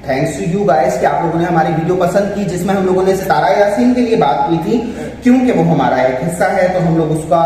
Thanks to you guys कि आप लोगों ने हमारी वीडियो पसंद की, जिसमें हम लोगों ने सितारा यासीन के लिए बात की थी, क्योंकि वो हमारा एक हिस्सा है तो हम लोग उसका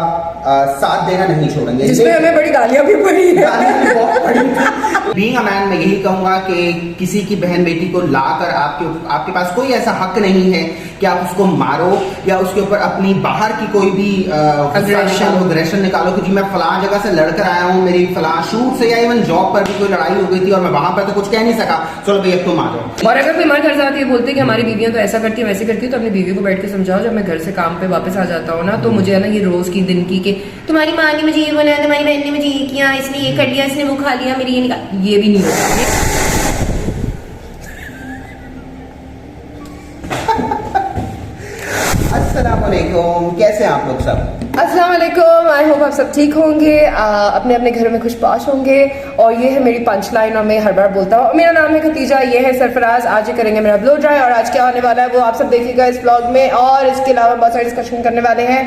साथ देना नहीं छोड़ेंगे, जिसमें हमें बड़ी गालियां भी पड़ी है। गालियां भी बहुत पड़ी। बीइंग अ मैन मैं यही कहूंगा कि किसी की बहन बेटी को लाकर आपके पास कोई ऐसा हक नहीं है कि आप उसको मारो या उसके ऊपर अपनी बाहर की कोई भी अग्रेशन निकालो कि जी मैं फलां जगह से लड़कर आया हूँ, मेरी फलां शूट से या इवन जॉब पर भी कोई लड़ाई हो गई थी और मैं वहां पर तो कुछ कह नहीं सका, चलो भैया तुम आ जाओ। और अगर कोई हमारे घर से आती है बोलते हैं कि हमारी बीवियां तो ऐसा करती है वैसे करती है, तो अपनी बीवी को बैठ के समझाओ। जब मैं घर से काम पे वापस आ जाता हूँ ना, तो मुझे है ना ये रोज की दिन की कि तुम्हारी माँ ने मुझे ये बोला, तुम्हारी बहन ने मुझे ये किया, इसने ये कर लिया, इसने वो खा लिया, मेरी ये निकाल, ये भी नहीं होता। अस्सलाम वालेकुम, कैसे हैं आप लोग सब? अस्सलाम वालेकुम, आई होप आप सब ठीक होंगे, अपने अपने घरों में खुशपाश होंगे। और ये है मेरी पंच लाइन और मैं हर बार बोलता हूँ। मेरा नाम है खतीजा, ये है सरफराज। आज ये करेंगे मेरा ब्लो ड्राई और आज क्या होने वाला है वो आप सब देखिएगा इस व्लॉग में। और इसके अलावा बहुत सारे डिस्कशन करने वाले हैं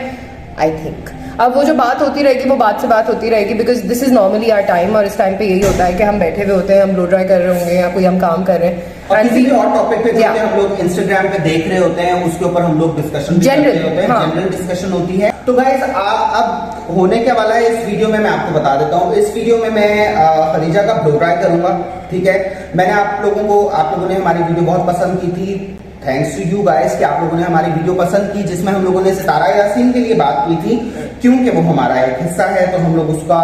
आई थिंक। अब वो जो बात होती रहेगी वो बात से बात होती रहेगी, because this is normally our time. और इस टाइम पे यही होता है कि हम बैठे हुए होते हैं, हम ब्लो ड्राई कर रहे होंगे या कोई हम काम कर रहे हैं और किसी भी और टॉपिक पे हम लोग इंस्टाग्राम पे देख रहे होते हैं, उसके ऊपर हम लोग डिस्कशन जनरल होते हैं, जनरल डिस्कशन होती है। तो गाइस अब होने क्या वाला है इस वीडियो में मैं आपको बता देता हूँ। इस वीडियो में मैं खदीजा का ब्लो ड्राई करूंगा, ठीक है। मैंने आप लोगों ने हमारी वीडियो बहुत पसंद की थी, थैंक्स टू यू गाइस कि आप लोगों ने हमारी वीडियो पसंद की, जिसमें हम लोगों ने सितारा यासीन के लिए बात की थी, क्योंकि वो हमारा एक हिस्सा है तो हम लोग उसका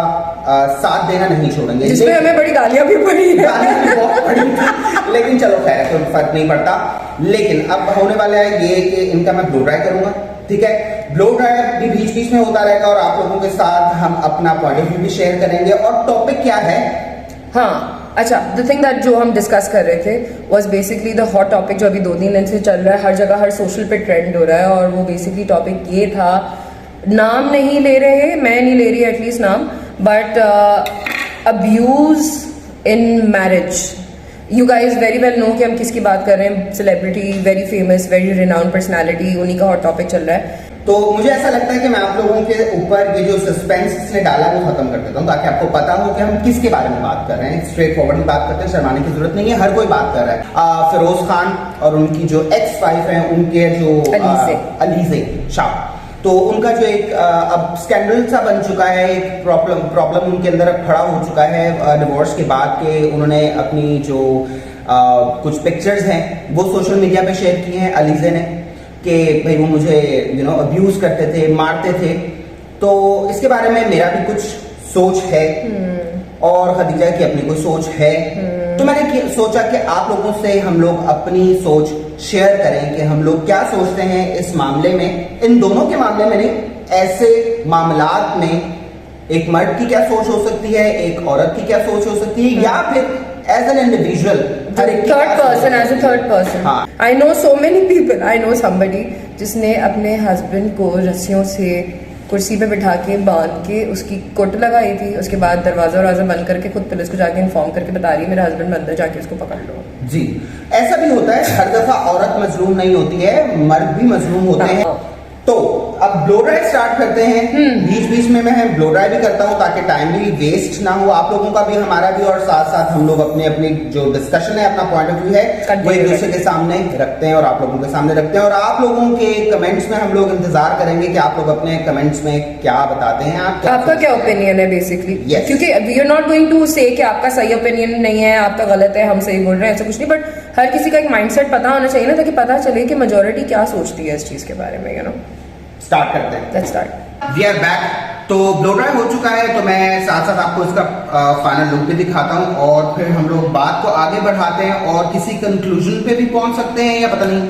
साथ देना नहीं छोड़ेंगे, जिसमें हमें बड़ी गालियां भी पड़ी है। गालियां भी बहुत पड़ी थी, लेकिन चलो खैर कोई फर्क नहीं पड़ता। लेकिन अब होने वाला है ये कि इनका मैं ब्लो ड्राई करूंगा, ठीक है। ब्लो ड्राई भी बीच बीच में होता रहेगा और आप लोगों के साथ हम अपना पॉइंट ऑफ व्यू भी शेयर करेंगे। और टॉपिक क्या है? हाँ अच्छा, द थिंग दैट जो हम डिस्कस कर रहे थे was basically the hot topic जो अभी 2-3 दिन से चल रहा है, हर जगह हर सोशल पे ट्रेंड हो रहा है। और वो बेसिकली टॉपिक ये था, नाम नहीं ले रहे, मैं नहीं ले रही एटलीस्ट नाम, but abuse in marriage. You guys very well know कि हम किसकी बात कर रहे हैं। Celebrity, very famous, very renowned personality, उन्हीं का हॉट टॉपिक चल रहा है। तो मुझे ऐसा लगता है कि मैं आप लोगों के ऊपर ये जो सस्पेंस इसने डाला है वो खत्म कर देता हूँ, ताकि आपको पता हो कि हम किसके बारे में बात कर रहे हैं। स्ट्रेट फॉरवर्ड बात करते हैं, शर्माने की जरूरत नहीं है, हर कोई बात कर रहा है। फिरोज खान और उनकी जो एक्स वाइफ है, उनके जो अलीजे शाह, तो उनका जो एक अब स्कैंडल सा बन चुका है, एक प्रॉब्लम उनके अंदर अब खड़ा हो चुका है डिवोर्स के बाद के। उन्होंने अपनी जो कुछ पिक्चर्स हैं वो सोशल मीडिया पे शेयर की हैं अलीजे ने, कि भाई वो मुझे अब्यूज करते थे, मारते थे। तो इसके बारे में मेरा भी कुछ सोच है और खदीजा की अपनी कोई सोच है। तो मैंने सोचा कि आप लोगों से हम लोग अपनी सोच शेयर करें कि हम लोग क्या सोचते हैं इस मामले में, इन दोनों के मामले में नहीं, ऐसे मामलात में एक मर्द की क्या सोच हो सकती है, एक औरत की क्या सोच हो सकती है, या फिर as an individual as a third person. I know so many people. I know somebody जिसने अपने हस्बैंड को रस्सियों से कुर्सी पे बिठा के बांध के उसकी कुट लगाई थी। उसके बाद दरवाजा बंद करके खुद पुलिस को जाके इन्फॉर्म करके बता रही है मेरा हस्बैंड अंदर जाके उसको पकड़ लो। जी, ऐसा भी होता है, हर दफा औरत मजलूम नहीं होती है, मर्द भी मजलूम होते हैं। तो अब ब्लो ड्राई स्टार्ट करते हैं। बीच बीच में मैं ब्लो ड्राई भी करता हूं ताकि टाइम भी वेस्ट ना हो, आप लोगों का भी हमारा भी, और साथ साथ हम लोग अपने अपनी जो डिस्कशन है, अपना पॉइंट ऑफ व्यू है वो एक दूसरे के सामने रखते हैं और आप लोगों के सामने रखते हैं। और आप लोगों के कमेंट्स में हम लोग इंतजार करेंगे कि आप लोग अपने कमेंट्स में क्या बताते हैं, आपका क्या ओपिनियन है बेसिकली। क्योंकि we are not going to say कि आपका सही ओपिनियन नहीं है, आपका गलत है, हम सही बोल रहे हैं, ऐसा कुछ नहीं। बट हर किसी का एक माइंडसेट पता होना चाहिए ना, ताकि पता चले कि मेजोरिटी क्या सोचती है इस चीज के बारे में। स्टार्ट करते हैं। Let's start. We are back. तो ब्लो ड्राई हो चुका है, तो मैं साथ साथ आपको इसका फाइनल लुक भी दिखाता हूँ और फिर हम लोग बात को आगे बढ़ाते हैं और किसी कंक्लूजन पे भी पहुंच सकते हैं या पता नहीं,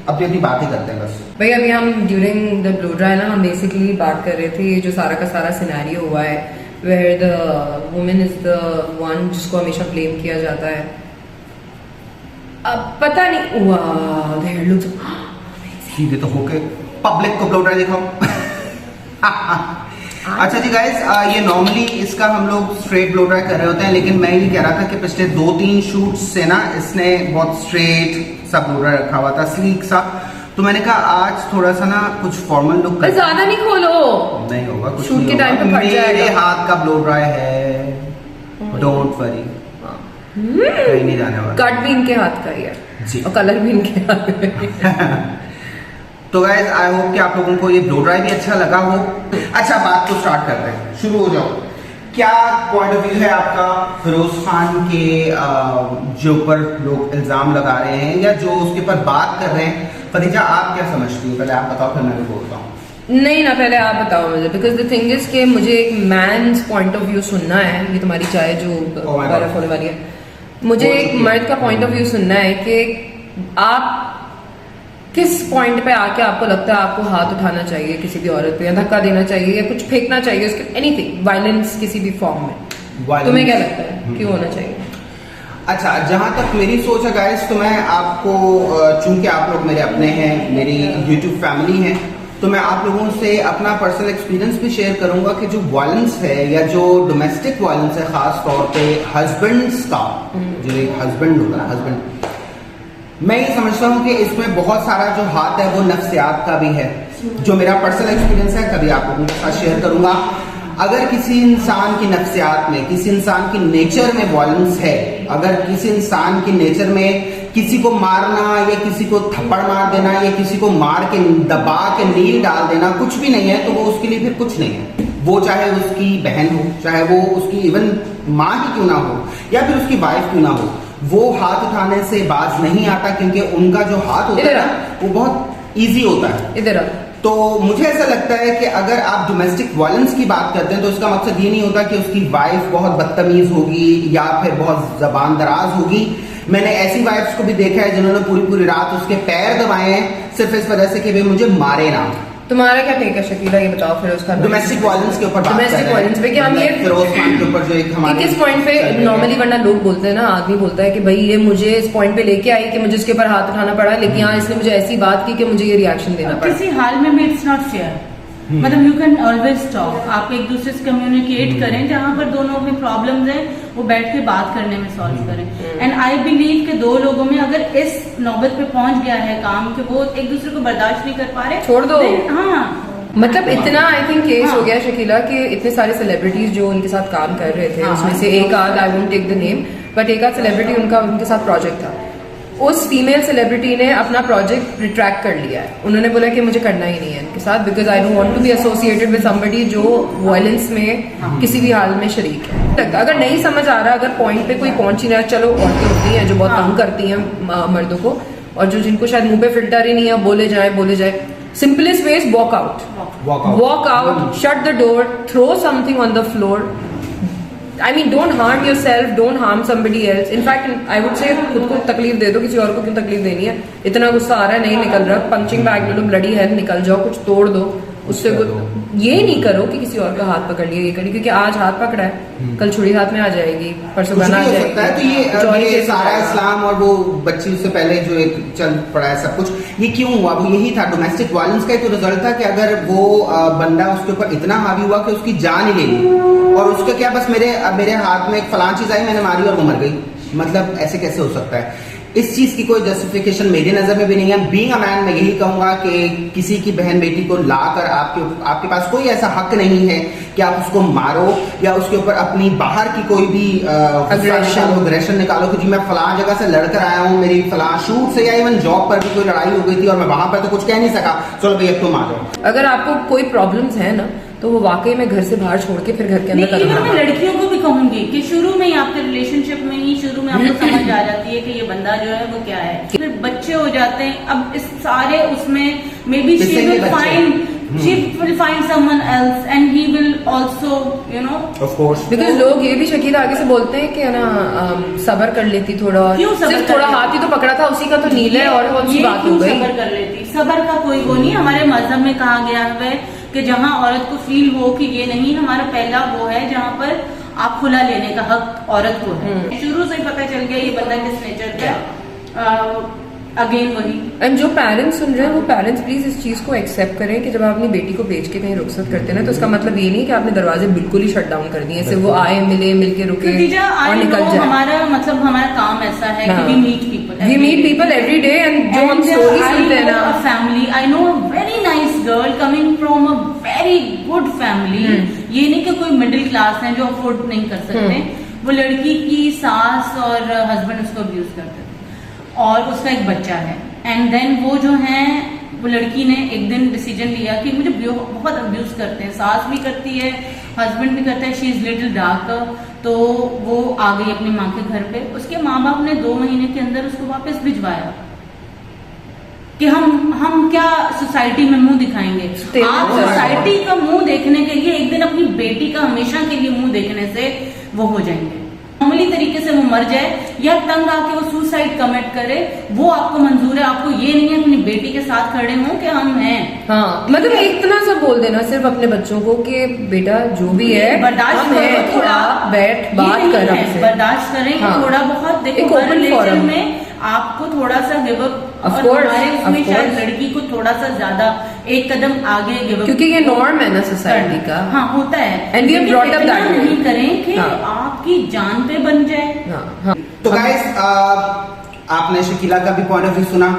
अपनी अपनी बात ही करते हैं बस। भाई अभी हम ड्यूरिंग द ब्लो ड्राई ना हम बेसिकली बात कर रहे थे, जो सारा का सारा सिनेरियो हुआ है where the woman is the one जिसको हमेशा ब्लेम किया जाता है। अब पता नहीं हुआ देयर लुक्स सीधे तो होके पब्लिक को ब्लो ड्राई दिखाओ। अच्छा जी गाइस, ये नॉर्मली इसका हम लोग स्ट्रेट ब्लो ड्राई कर रहे होते हैं, लेकिन मैं ये कह रहा था कि पिछले 2-3 शूट्स से ना इसने बहुत स्ट्रेट सा ब्लो ड्राई रखा हुआ था, स्लीक सा। तो मैंने कहा आज थोड़ा सा ना कुछ फॉर्मल लुक, ज्यादा नहीं खोलो, नहीं होगा कुछ, शूट के टाइम पे फट जाएगा। मेरे हाथ का ब्लो ड्राई है, डोंट वरी। कहीं नहीं जाने वाला। कट भी इनके हाथ का ही है जी। और कलर भी इनके हाथ में है। तो गाइस आई होप कि आप लोगों को ये ब्लो ड्राई भी अच्छा लगा हो। अच्छा, बात को स्टार्ट करते हैं, शुरू हो जाओ। क्या पॉइंट ऑफ व्यू है आपका फिरोज खान के जो ऊपर लोग इल्जाम लगा रहे हैं या जो उसके ऊपर बात कर रहे हैं? खदीजा, आप क्या समझती हो? पहले आप बताओ, फिर मैं भी बोलता हूँ। नहीं ना, पहले आप बताओ मुझे, बिकॉज द थिंग इज कि मुझे एक मैन्स पॉइंट ऑफ व्यू सुनना है। ये तुम्हारी चाय जो बर्फ होने वाली है, मुझे एक मर्द का पॉइंट ऑफ व्यू सुनना है कि आप किस पॉइंट पे आके आपको लगता है आपको हाथ उठाना चाहिए किसी भी औरत पे, या धक्का देना चाहिए, या कुछ फेंकना चाहिए उसके, एनीथिंग, वायलेंस किसी भी फॉर्म में। तुम्हें क्या लगता है क्यों होना चाहिए? अच्छा, जहां तक मेरी सोच है गाइस, तो मैं आपको, चूंकि आप लोग मेरे अपने हैं, मेरी यूट्यूब फैमिली है, तो मैं आप लोगों से अपना पर्सनल एक्सपीरियंस भी शेयर करूंगा कि जो वायलेंस है या जो डोमेस्टिक वायलेंस है, खास तौर पे हस्बैंड्स का, जो एक हस्बैंड होता है, हस्बैंड, मैं ये समझता हूँ कि इसमें बहुत सारा जो हाथ है वो नफ्सियात का भी है। जो मेरा पर्सनल एक्सपीरियंस है, कभी आप लोगों के साथ शेयर करूंगा। अगर किसी इंसान की नफ्सियात में, किसी इंसान की नेचर में वायलेंस है, अगर किसी इंसान की नेचर में किसी को मारना या किसी को थप्पड़ मार देना या किसी को मार के दबा के नील डाल देना कुछ भी नहीं है, तो वो उसके लिए फिर कुछ नहीं है। वो चाहे उसकी बहन हो, चाहे वो उसकी इवन माँ ही क्यों ना हो, या फिर उसकी वाइफ क्यों ना हो, वो हाथ उठाने से बाज नहीं आता, क्योंकि उनका जो हाथ होता है वो बहुत इजी होता है। इधर तो मुझे ऐसा लगता है कि अगर आप डोमेस्टिक वायलेंस की बात करते हैं तो इसका मकसद ये नहीं होता कि उसकी वाइफ बहुत बदतमीज होगी या फिर बहुत जबान दराज होगी। मैंने ऐसी वाइफ्स को भी देखा है जिन्होंने पूरी पूरी रात उसके पैर दबाए हैं सिर्फ इस वजह से कि वे मुझे मारे ना। तुम्हारा क्या टेक है शकीला, ये बताओ फिर उसका। डोमेस्टिक वायलेंस के ऊपर, डोमेस्टिक वायलेंस पे, कि हम ये फिरोज खान के ऊपर जो एक हमारे किस पॉइंट पे नॉर्मली, वरना लोग बोलते हैं ना, आदमी बोलता है कि भाई ये मुझे इस पॉइंट पे लेके आई कि मुझे इसके ऊपर हाथ उठाना पड़ा, लेकिन यहाँ इसने मुझे ऐसी बात की कि मुझे ये रिएक्शन देना पड़ा। किसी हाल में भी इट्स नॉट फेयर। मतलब यू कैन ऑलवेज टॉक, आप एक दूसरे से कम्युनिकेट करें, जहां पर दोनों में प्रॉब्लम्स हैं वो बैठ के बात करने में सॉल्व करें। एंड आई बिलीव कि दो लोगों में अगर इस नौबत पे पहुंच गया है काम कि वो एक दूसरे को बर्दाश्त नहीं कर पा रहे, छोड़ दो। हाँ, मतलब इतना आई थिंक केस हो गया शकीला कि इतने सारे सेलिब्रिटीज जो उनके साथ काम कर रहे थे, उसमें से एक आध, I won't take the name, but एक आध सेलिब्रिटी उनका उनके साथ प्रोजेक्ट था। उस फीमेल सेलिब्रिटी ने अपना प्रोजेक्ट रिट्रैक्ट कर लिया है। उन्होंने बोला कि मुझे करना ही नहीं है इनके साथ, because I don't want to be associated with somebody जो वायलेंस में किसी भी हाल में शरीक है। अगर नहीं समझ आ रहा, अगर पॉइंट पे कोई पहुंच ही नहीं रहा, चलो औरतें होती हैं जो बहुत तंग करती हैं मर्दों को, और जो जिनको शायद मुंह पे फिल्टर ही नहीं है, बोले जाए। Simplest way is walk out, shut the door, throw something on the floor. I mean, don't harm yourself, don't harm somebody else. In fact, I would say खुद को तकलीफ दे दो, किसी और को क्यों तकलीफ देनी है? इतना गुस्सा आ रहा है, नहीं निकल रहा, पंचिंग बैग ले लो, ब्लडी है, निकल जाओ, कुछ तोड़ दो। उससे ये नहीं करो कि किसी और का हाथ पकड़ लिया, ये करिए, क्योंकि आज हाथ पकड़ा है, कल छुरी हाथ में आ जाएगी, परसों गाना आ जाएगी। तो ये सारा इस्लाम और वो बच्ची उससे पहले जो एक चल पड़ा है सब कुछ, ये क्यों हुआ? वो यही था, डोमेस्टिक वायलेंस का ही तो रिजल्ट था कि अगर वो बंदा उसके ऊपर इतना हावी हुआ कि उसकी जान ही ले ली, और उसका क्या, बस मेरे हाथ में एक फलां चीज आई, मैंने मारी और वो मर गई। मतलब ऐसे कैसे हो सकता है? इस चीज की कोई जस्टिफिकेशन मेरी नजर में भी नहीं है। बीइंग अ मैन मैं यही कहूंगा कि किसी की बहन बेटी को लाकर आपके पास कोई ऐसा हक नहीं है कि आप उसको मारो या उसके ऊपर अपनी बाहर की कोई भी अग्रेशन निकालो कि जी मैं फलां जगह से लड़कर आया हूँ, मेरी फलां शूट से या इवन जॉब पर भी कोई लड़ाई हो गई थी और मैं वहां पर तो कुछ कह नहीं सका, चलो भैया तुम आ जाओ। अगर आपको कोई प्रॉब्लम्स है ना, तो वो वाकई में घर से बाहर छोड़ के फिर घर के अंदर करना। मैं लड़कियों को भी कहूंगी कि शुरू में ही आपके रिलेशनशिप में ही शुरू में आपको समझ आ जाती है कि ये बंदा जो है वो क्या है, फिर बच्चे हो जाते हैं। अब इस सारे उसमें may be she will find someone else and he will also, you know, of course, because लोग ये भी शकीला आगे से बोलते हैं कि ना सबर कर लेती, सिर्फ थोड़ा हाथ ही तो पकड़ा था उसी का, तो नीले और कौन सी बात हो गई। सबर कर लेती, सबर का कोई वो नहीं। हमारे मजहब में कहा गया है कि जहां औरत को फील हो कि ये नहीं हमारा पहला वो है जहां पर आप खुला लेने का हक औरत को है। शुरू से ही पता चल गया ये बंदा किस नेचर का। अगेन वही, एंड जो पेरेंट्स सुन रहे हैं वो पेरेंट्स प्लीज इस चीज को एक्सेप्ट करें कि जब आप अपनी बेटी को भेज के कहीं रुखसत करते हैं ना, तो उसका मतलब ये नहीं कि आपने दरवाजे बिल्कुल ही शट डाउन कर दिए, सिर्फ वो आए मिलके रुके और निकल जाए। हमारा काम ऐसा है कि we meet people every day, and जो हम स्टोरी सुनते हैं ना, family, I know a very nice girl coming from a very good family. ये नहीं कि कोई मिडिल क्लास है जो अफोर्ड नहीं कर सकते, वो लड़की की सास और हस्बैंड उसको अब्यूज करते थे और उसका एक बच्चा है। एंड देन वो जो है वो लड़की ने एक दिन डिसीजन लिया कि मुझे बहुत अब्यूज करते हैं, सास भी करती है, हस्बैंड भी करता है, शी इज लिटिल डार्कर। तो वो आ गई अपनी माँ के घर पे। उसके माँ बाप ने 2 महीने के अंदर उसको वापस भिजवाया कि हम क्या सोसाइटी में मुंह दिखाएंगे। आप सोसाइटी का मुंह देखने के लिए एक दिन अपनी बेटी का हमेशा के लिए मुंह देखने से वो हो जाएंगे। नॉर्मली तरीके से वो मर जाए या तंग आके वो सुसाइड कमिट करे, वो आपको मंजूर है। आपको ये नहीं है अपनी बेटी के साथ खड़े हों कि हम हैं। हाँ, मतलब इतना सा बोल देना सिर्फ अपने बच्चों को कि बेटा जो भी है बर्दाश्त करो, थोड़ा बैठ बात कर हमसे, बर्दाश्त करें। हाँ, थोड़ा बहुत देखो, हर रिलेशन में आपको थोड़ा सा गिव अप, और हमारे उसमें शायद लड़की को थोड़ा सा ज्यादा एक कदम आगे गिव अप, क्योंकि ये नॉर्म है ना सोसाइटी का। हाँ, होता है। And we have brought up that way. नहीं करें कि आपकी जान पे बन जाए। हाँ, हाँ। तो गाइस, आपने शकीला का भी पॉइंट ऑफ व्यू सुना,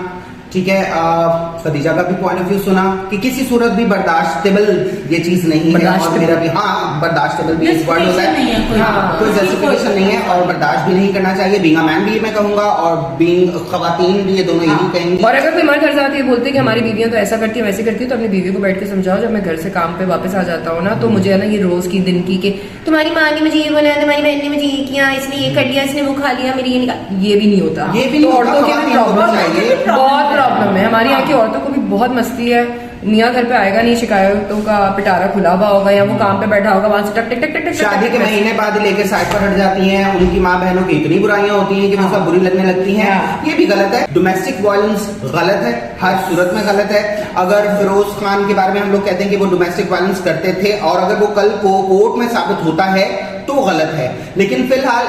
ठीक है, खदीजा का भी पॉइंट ऑफ व्यू सुना कि किसी सूरत भी बर्दाश्तेबल ये चीज नहीं है, और मेरा भी बर्दाश्तेबल भी इस वर्ड होता है, कोई जस्टिफिकेशन नहीं है और बर्दाश्त भी नहीं करना चाहिए। बीइंग अ मैन भी मैं कहूंगा और बीइंग खवातीन भी, ये दोनों यही कहेंगे। और अगर कोई हमारे घर से आके बोलते हैं कि हमारी बीवियां तो ऐसा करती है वैसे करती है, तो अपनी बीवी को बैठ के समझाओ। जब मैं घर से काम पे वापस आ जाता हूँ ना, तो मुझे है ना ये रोज की दिन की कि तुम्हारी माँ ने मुझे ये बोला, तुम्हारी बहन ने मुझे ये किया, इसने ये कर लिया, इसने वो खा लिया, मेरी ये निकाल, ये भी नहीं होता। ये भी नहीं होता, औरतों की भी प्रॉब्लम, बहुत प्रॉब्लम है हमारी यहाँ की औरतों को भी बहुत मस्ती है। मियाँ घर पे आएगा नहीं, शिकायतों का पिटारा खुला हुआ होगा या वो काम पे बैठा होगा, वहां से टक टक टक टक। शादी के महीने बाद लेकर साइड पर हट जाती हैं, उनकी माँ बहनों की इतनी बुराइयां होती हैं कि वो सब बुरी लगने लगती हैं। ये भी गलत है। डोमेस्टिक वायलेंस गलत है, हर सूरत में गलत है। अगर फिरोज खान के बारे में हम लोग कहते हैं कि वो डोमेस्टिक वायलेंस करते थे और अगर वो कल को कोर्ट में साबित होता है तो गलत है, लेकिन फिलहाल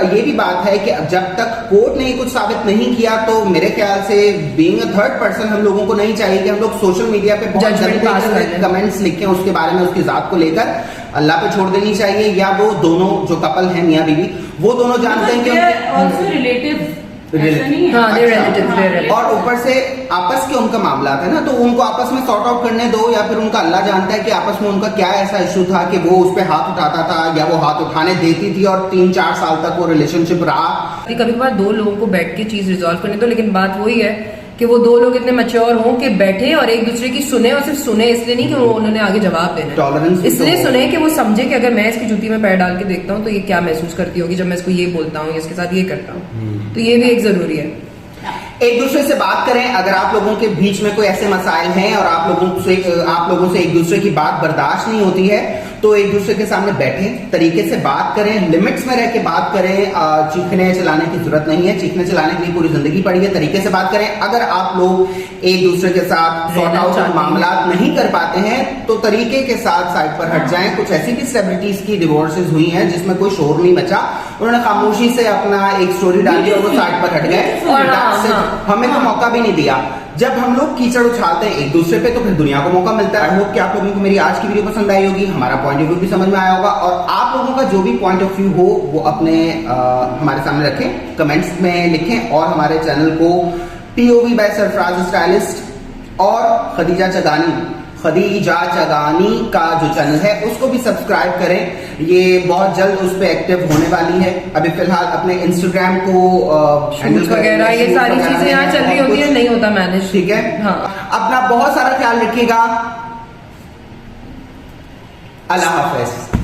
ये भी बात है कि जब तक कोर्ट ने कुछ साबित नहीं किया तो मेरे ख्याल से बीइंग अ थर्ड पर्सन हम लोगों को नहीं चाहिए कि हम लोग सोशल मीडिया पे बहुत जल्दी कमेंट्स लिखें उसके बारे में, उसकी जात को लेकर। अल्लाह पे छोड़ देनी चाहिए। या वो दोनों जो कपल हैं मियाँ बीवी, वो दोनों जानते हैं कि रिलेटिव और ऊपर से आपस के उनका मामला है ना, तो उनको आपस में सॉर्ट आउट करने दो, या फिर उनका अल्लाह जानता है कि आपस में उनका क्या ऐसा इशू था कि वो उस पर हाथ उठाता था या वो हाथ उठाने देती थी और 3-4 साल तक वो रिलेशनशिप रहा। कभी कभार 2 लोगों को बैठ के चीज रिजॉल्व करने दो, लेकिन बात वही है कि वो 2 लोग इतने मैच्योर हों कि बैठे और एक दूसरे की सुने, और सिर्फ सुने इसलिए नहीं कि उन्होंने आगे जवाब देना है, टॉलरेंस इसलिए सुने कि वो समझे कि अगर मैं इसकी जूती में पैर डाल के देखता हूँ तो ये क्या महसूस करती होगी जब मैं इसको ये बोलता हूँ, इसके साथ ये करता हूँ। तो ये भी एक जरूरी है। एक दूसरे से बात करें। अगर आप लोगों के बीच में कोई ऐसे मसाइल हैं और आप लोगों से एक दूसरे की बात बर्दाश्त नहीं होती है, तो एक दूसरे के सामने बैठें, तरीके से बात करें, लिमिट्स में रह के बात करें। चीखने चलाने की जरूरत नहीं है, चीखने चलाने के लिए पूरी जिंदगी पड़ी है। तरीके से बात करें। अगर आप लोग एक दूसरे के साथ सॉर्ट आउट मामला नहीं कर पाते हैं तो तरीके के साथ साइड पर हट जाएं। कुछ ऐसी भी सेलिब्रिटीज की डिवोर्सेस हुई हैं जिसमें कोई शोर नहीं मचा, उन्होंने खामोशी से अपना एक स्टोरी डाली और वो साइड पर हट गए, और हमें तो मौका भी नहीं दिया। जब हम लोग कीचड़ उछालते हैं एक दूसरे पे तो फिर दुनिया को मौका मिलता है। आई होप कि आप लोगों को मेरी आज की वीडियो पसंद आई होगी, हमारा पॉइंट ऑफ व्यू भी समझ में आया होगा, और आप लोगों का जो भी पॉइंट ऑफ व्यू हो वो अपने हमारे सामने रखें, कमेंट्स में लिखें, और हमारे चैनल को POV बाय सरफराज स्टाइलिस्ट और खदीजा चगानी का जो चैनल है उसको भी सब्सक्राइब करें। ये बहुत जल्द उस पे एक्टिव होने वाली है। अभी फिलहाल अपने इंस्टाग्राम को शूट्स वगैरह ये सारी चीजें यहाँ चल रही होती है, नहीं होता मैनेज, ठीक है। हाँ, अपना बहुत सारा ख्याल रखिएगा। अल्लाह हाफिज।